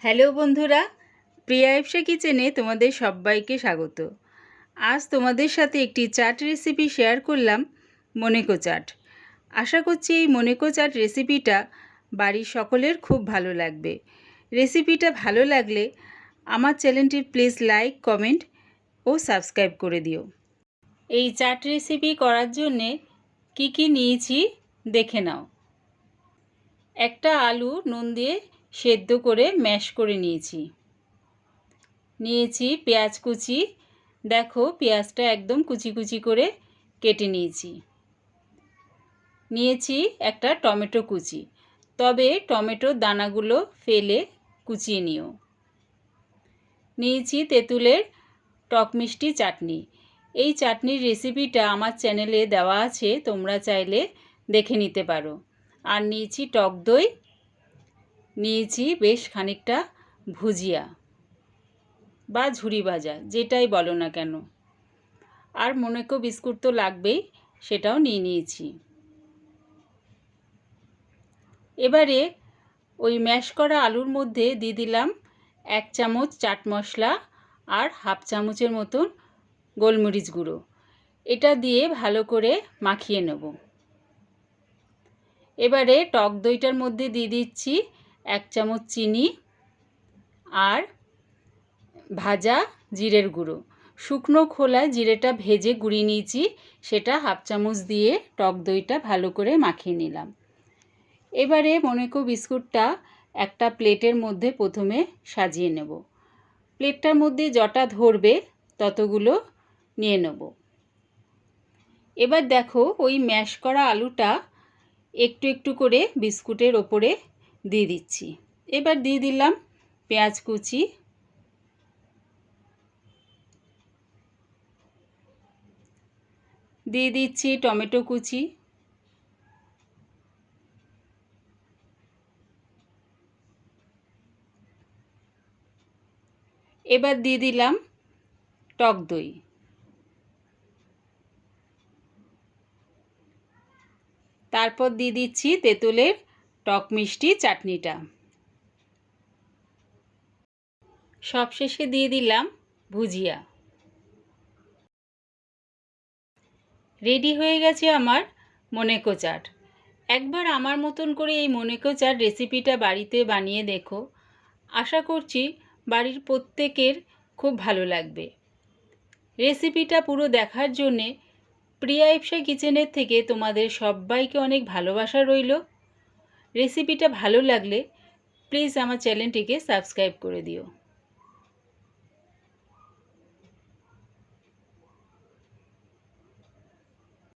Hello বন্ধুরা, প্রিয়া ইপসা কিচেনে তোমাদের সবাইকে স্বাগত। আজ তোমাদের সাথে একটি চাট রেসিপি শেয়ার করলাম, মোনাকো চাট। আশা করছি এই মোনাকো চাট রেসিপিটা বাড়ির সকলের খুব ভালো লাগবে। রেসিপিটা ভালো লাগলে আমার চ্যানেলটি প্লিজ লাইক, কমেন্ট ও সাবস্ক্রাইব করে দিও। এই চাট রেসিপি করার জন্যে কি নিয়েছি দেখে নাও। একটা আলু নুন দিয়ে সেদ্ধ করে ম্যাশ করে নিয়েছি পেঁয়াজ কুচি। দেখো পেঁয়াজটা একদম কুচি কুচি করে কেটে নিয়েছি একটা টমেটো কুচি, তবে টমেটোর দানাগুলো ফেলে কুচিয়ে নিয়েছি তেঁতুলের টক মিষ্টি চাটনি। এই চাটনির রেসিপিটা আমার চ্যানেলে দেওয়া আছে, তোমরা চাইলে দেখে নিতে পারো। আর নিয়েছি টক দই, নিয়েছি বেশ খানিকটা ভুজিয়া বা ঝুরি ভাজা, যেটাই বলো না কেন। আর মোনাকো বিস্কুট তো লাগবেই, সেটাও নিয়েছি। এবারে ওই ম্যাশ করা আলুর মধ্যে দিয়ে দিলাম 1 চামচ চাট মশলা আর হাফ চামচের মতন গোলমরিচ গুঁড়ো। এটা দিয়ে ভালো করে মাখিয়ে নেব। এবারে টক দইটার মধ্যে দিয়ে দিচ্ছি 1 চামচ চিনি আর ভাজা জিরের গুঁড়ো। শুকনো খোলায় জিরেটা ভেজে গুঁড়িয়ে নিয়েছি, সেটা হাফ চামচ দিয়ে টক দইটা ভালো করে মাখিয়ে নিলাম। এবারে মোনাকো বিস্কুটটা একটা প্লেটের মধ্যে প্রথমে সাজিয়ে নেব। প্লেটটার মধ্যে যটা ধরবে ততগুলো নিয়ে নেব। এবার দেখো ওই ম্যাশ করা আলুটা একটু একটু করে বিস্কুটের ওপরে দিয়ে দিচ্ছি। এবার দিয়ে দিলাম পেঁয়াজ কুচি, দিয়ে দিচ্ছি টমেটো কুচি, এবার দিয়ে দিলাম টক দই, তারপর দিয়ে দিচ্ছি তেঁতুলের টক মিষ্টি চাটনিটা, সবশেষে দিয়ে দিলাম ভুজিয়া। রেডি হয়ে গেছে আমার মোনাকো চাট। একবার আমার মতন করে এই মোনাকো চাট রেসিপিটা বাড়িতে বানিয়ে দেখো। আশা করছি বাড়ির প্রত্যেকের খুব ভালো লাগবে। রেসিপিটা পুরো দেখার জন্যে প্রিয়া ইপসা কিচেনের থেকে তোমাদের সবাইকে অনেক ভালোবাসা রইল। রেসিপিটা ভালো লাগলে প্লিজ আমার চ্যানেলটিকে সাবস্ক্রাইব করে দিও।